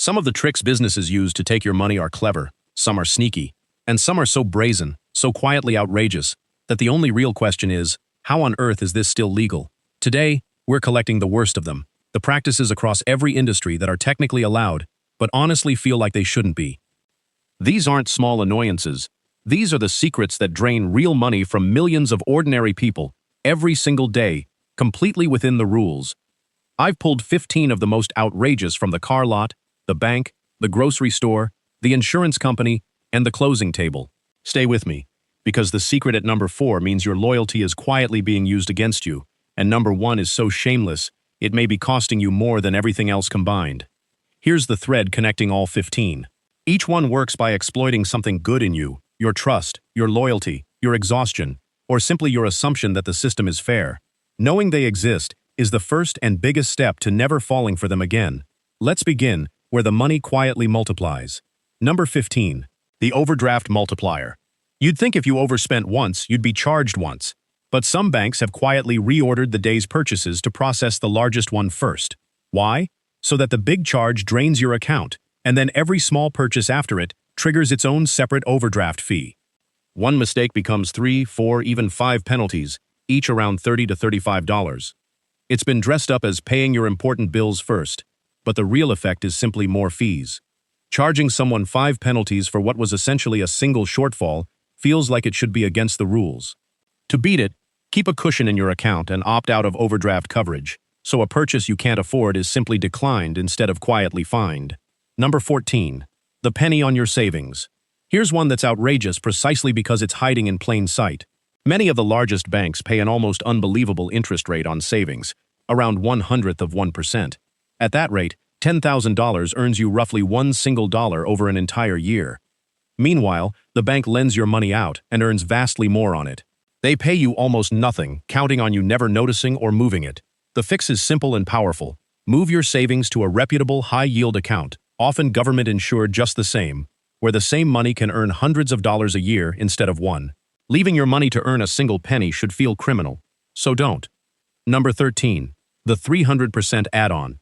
Some of the tricks businesses use to take your money are clever, some are sneaky, and some are so brazen, so quietly outrageous, that the only real question is, how on earth is this still legal? Today, we're collecting the worst of them, the practices across every industry that are technically allowed, but honestly feel like they shouldn't be. These aren't small annoyances. These are the secrets that drain real money from millions of ordinary people, every single day, completely within the rules. I've pulled 15 of the most outrageous from the car lot, the bank, the grocery store, the insurance company, and the closing table. Stay with me, because the secret at number 4 means your loyalty is quietly being used against you, and number 1 is so shameless, it may be costing you more than everything else combined. Here's the thread connecting all 15. Each one works by exploiting something good in you, your trust, your loyalty, your exhaustion, or simply your assumption that the system is fair. Knowing they exist is the first and biggest step to never falling for them again. Let's begin where the money quietly multiplies. Number 15. The overdraft multiplier. You'd think if you overspent once, you'd be charged once. But some banks have quietly reordered the day's purchases to process the largest one first. Why? So that the big charge drains your account, and then every small purchase after it triggers its own separate overdraft fee. One mistake becomes 3, 4, even 5 penalties, each around $30 to $35. It's been dressed up as paying your important bills first, but the real effect is simply more fees. Charging someone 5 penalties for what was essentially a single shortfall feels like it should be against the rules. To beat it, keep a cushion in your account and opt out of overdraft coverage, so a purchase you can't afford is simply declined instead of quietly fined. Number 14. The penny on your savings. Here's one that's outrageous precisely because it's hiding in plain sight. Many of the largest banks pay an almost unbelievable interest rate on savings, around 1/100%. At that rate, $10,000 earns you roughly one single dollar over an entire year. Meanwhile, the bank lends your money out and earns vastly more on it. They pay you almost nothing, counting on you never noticing or moving it. The fix is simple and powerful. Move your savings to a reputable, high-yield account, often government-insured just the same, where the same money can earn hundreds of dollars a year instead of one. Leaving your money to earn a single penny should feel criminal, so don't. Number 13. The 300% add-on.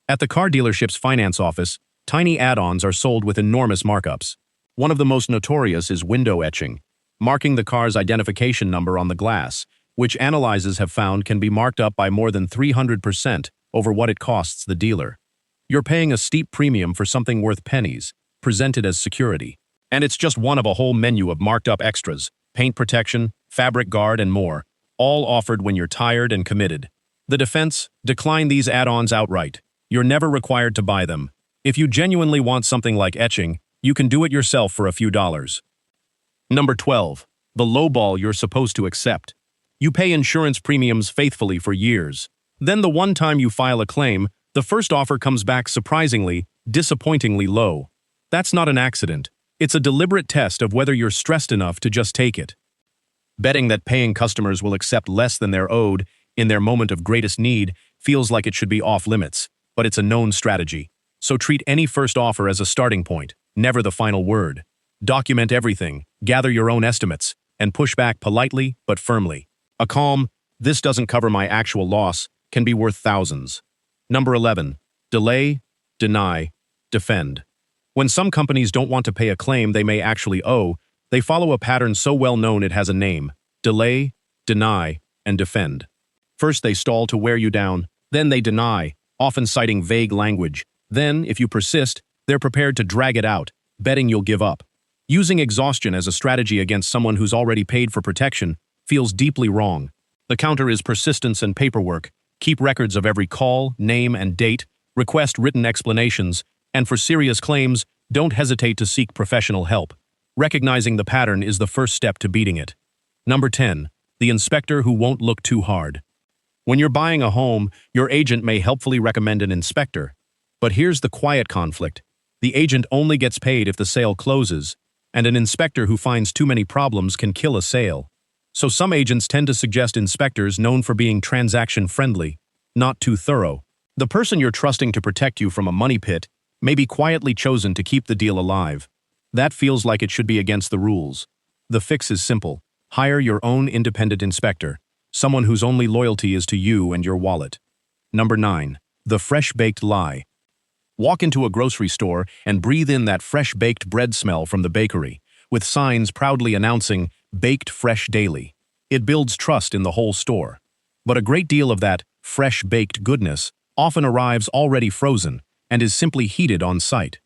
At the car dealership's finance office, tiny add-ons are sold with enormous markups. One of the most notorious is window etching, marking the car's identification number on the glass, which analysts have found can be marked up by more than 300% over what it costs the dealer. You're paying a steep premium for something worth pennies, presented as security. And it's just one of a whole menu of marked-up extras, paint protection, fabric guard, and more, all offered when you're tired and committed. The defense: decline these add-ons outright. You're never required to buy them. If you genuinely want something like etching, you can do it yourself for a few dollars. Number 12. The lowball you're supposed to accept. You pay insurance premiums faithfully for years. Then the one time you file a claim, the first offer comes back surprisingly, disappointingly low. That's not an accident. It's a deliberate test of whether you're stressed enough to just take it. Betting that paying customers will accept less than they're owed in their moment of greatest need feels like it should be off limits, but it's a known strategy. So treat any first offer as a starting point, never the final word. Document everything, gather your own estimates, and push back politely but firmly. A calm, "this doesn't cover my actual loss," can be worth thousands. Number 11. Delay, deny, defend. When some companies don't want to pay a claim they may actually owe, they follow a pattern so well known it has a name: delay, deny, and defend. First they stall to wear you down, then they deny, often citing vague language. Then, if you persist, they're prepared to drag it out, betting you'll give up. Using exhaustion as a strategy against someone who's already paid for protection feels deeply wrong. The counter is persistence and paperwork. Keep records of every call, name, and date, request written explanations, and for serious claims, don't hesitate to seek professional help. Recognizing the pattern is the first step to beating it. Number 10. The inspector who won't look too hard. When you're buying a home, your agent may helpfully recommend an inspector. But here's the quiet conflict. The agent only gets paid if the sale closes, and an inspector who finds too many problems can kill a sale. So some agents tend to suggest inspectors known for being transaction-friendly, not too thorough. The person you're trusting to protect you from a money pit may be quietly chosen to keep the deal alive. That feels like it should be against the rules. The fix is simple. Hire your own independent inspector, someone whose only loyalty is to you and your wallet. Number 9. The fresh-baked lie. Walk into a grocery store and breathe in that fresh-baked bread smell from the bakery, with signs proudly announcing, "Baked fresh daily." It builds trust in the whole store. But a great deal of that fresh-baked goodness often arrives already frozen and is simply heated on site.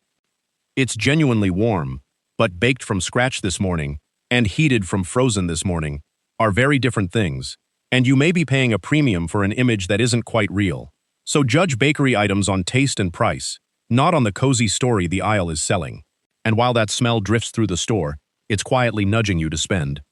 It's genuinely warm, but baked from scratch this morning and heated from frozen this morning are very different things, and you may be paying a premium for an image that isn't quite real. So judge bakery items on taste and price, not on the cozy story the aisle is selling. And while that smell drifts through the store, it's quietly nudging you to spend.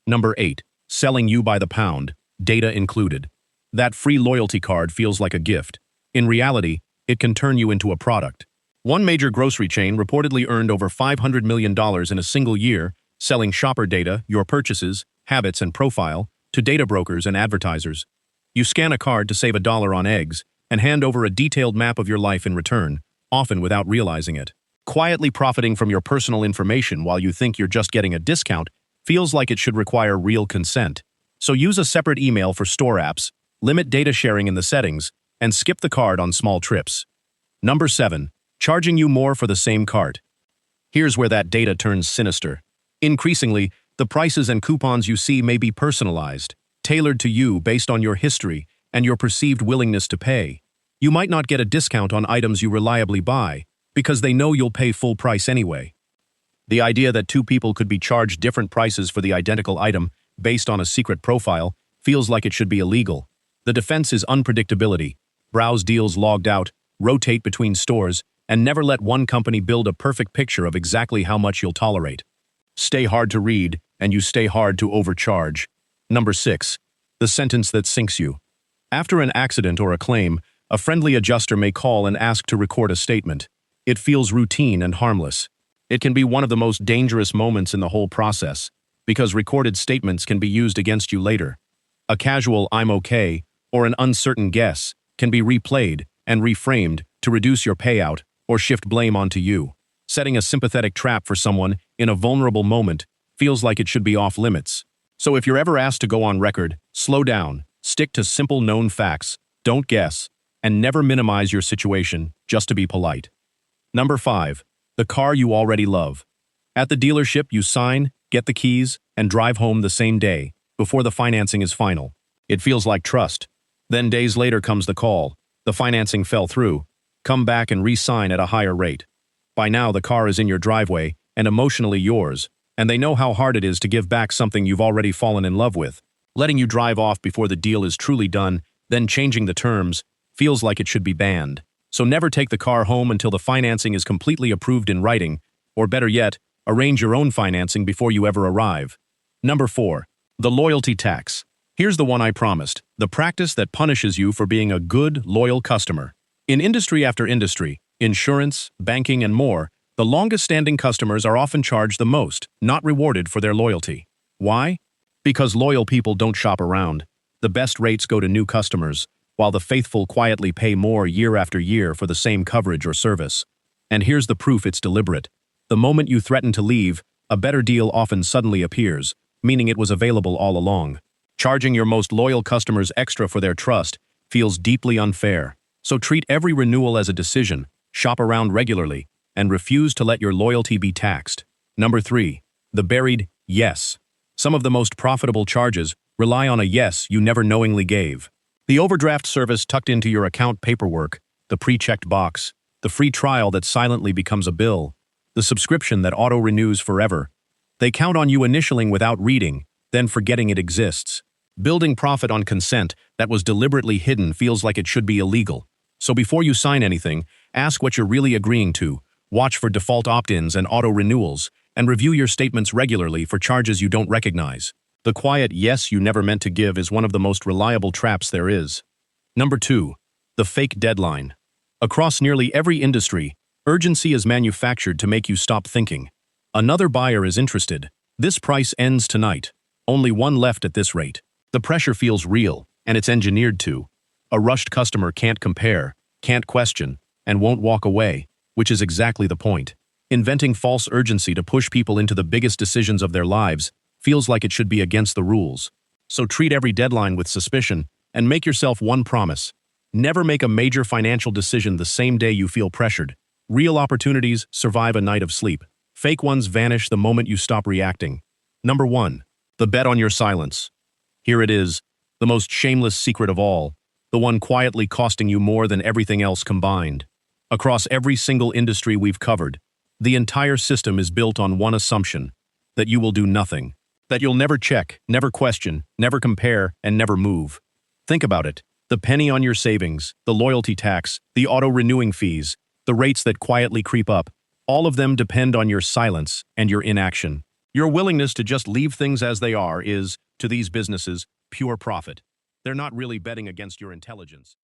Number 8. Selling you by the pound, data included. That free loyalty card feels like a gift. In reality, it can turn you into a product. One major grocery chain reportedly earned over $500 million in a single year, selling shopper data, your purchases, habits, and profile, to data brokers and advertisers. You scan a card to save $1 on eggs, and hand over a detailed map of your life in return, often without realizing it. Quietly profiting from your personal information while you think you're just getting a discount feels like it should require real consent. So use a separate email for store apps, limit data sharing in the settings, and skip the card on small trips. Number 7. Charging you more for the same cart. Here's where that data turns sinister. Increasingly, the prices and coupons you see may be personalized, tailored to you based on your history and your perceived willingness to pay. You might not get a discount on items you reliably buy, because they know you'll pay full price anyway. The idea that two people could be charged different prices for the identical item based on a secret profile feels like it should be illegal. The defense is unpredictability. Browse deals logged out, rotate between stores, and never let one company build a perfect picture of exactly how much you'll tolerate. Stay hard to read, and you stay hard to overcharge. Number 6. The sentence that sinks you. After an accident or a claim, a friendly adjuster may call and ask to record a statement. It feels routine and harmless. It can be one of the most dangerous moments in the whole process, because recorded statements can be used against you later. A casual "I'm okay" or an uncertain guess can be replayed and reframed to reduce your payout or shift blame onto you. Setting a sympathetic trap for someone in a vulnerable moment feels like it should be off limits. So if you're ever asked to go on record, slow down, stick to simple known facts, don't guess, and never minimize your situation just to be polite. Number 5. The car you already love. At the dealership, you sign, get the keys, and drive home the same day, before the financing is final. It feels like trust. Then days later comes the call. The financing fell through. Come back and re-sign at a higher rate. By now, the car is in your driveway and emotionally yours, and they know how hard it is to give back something you've already fallen in love with. Letting you drive off before the deal is truly done, then changing the terms, feels like it should be banned. So never take the car home until the financing is completely approved in writing, or better yet, arrange your own financing before you ever arrive. Number 4. The loyalty tax. Here's the one I promised, the practice that punishes you for being a good, loyal customer. In industry after industry, insurance, banking, and more, the longest-standing customers are often charged the most, not rewarded for their loyalty. Why? Because loyal people don't shop around. The best rates go to new customers, while the faithful quietly pay more year after year for the same coverage or service. And here's the proof it's deliberate. The moment you threaten to leave, a better deal often suddenly appears, meaning it was available all along. Charging your most loyal customers extra for their trust feels deeply unfair. So treat every renewal as a decision, shop around regularly, and refuse to let your loyalty be taxed. Number 3. The buried yes. Some of the most profitable charges rely on a yes you never knowingly gave. The overdraft service tucked into your account paperwork, the pre-checked box, the free trial that silently becomes a bill, the subscription that auto-renews forever. They count on you initialing without reading, then forgetting it exists. Building profit on consent that was deliberately hidden feels like it should be illegal. So before you sign anything, ask what you're really agreeing to, watch for default opt-ins and auto-renewals, and review your statements regularly for charges you don't recognize. The quiet yes you never meant to give is one of the most reliable traps there is. Number 2. The fake deadline. Across nearly every industry, urgency is manufactured to make you stop thinking. Another buyer is interested. This price ends tonight. Only one left at this rate. The pressure feels real, and it's engineered to. A rushed customer can't compare, can't question, and won't walk away, which is exactly the point. Inventing false urgency to push people into the biggest decisions of their lives feels like it should be against the rules. So treat every deadline with suspicion and make yourself one promise. Never make a major financial decision the same day you feel pressured. Real opportunities survive a night of sleep. Fake ones vanish the moment you stop reacting. Number 1. The bet on your silence. Here it is, the most shameless secret of all, the one quietly costing you more than everything else combined. Across every single industry we've covered, the entire system is built on one assumption, that you will do nothing. That you'll never check, never question, never compare, and never move. Think about it. The penny on your savings, the loyalty tax, the auto-renewing fees, the rates that quietly creep up, all of them depend on your silence and your inaction. Your willingness to just leave things as they are is, to these businesses, pure profit. They're not really betting against your intelligence.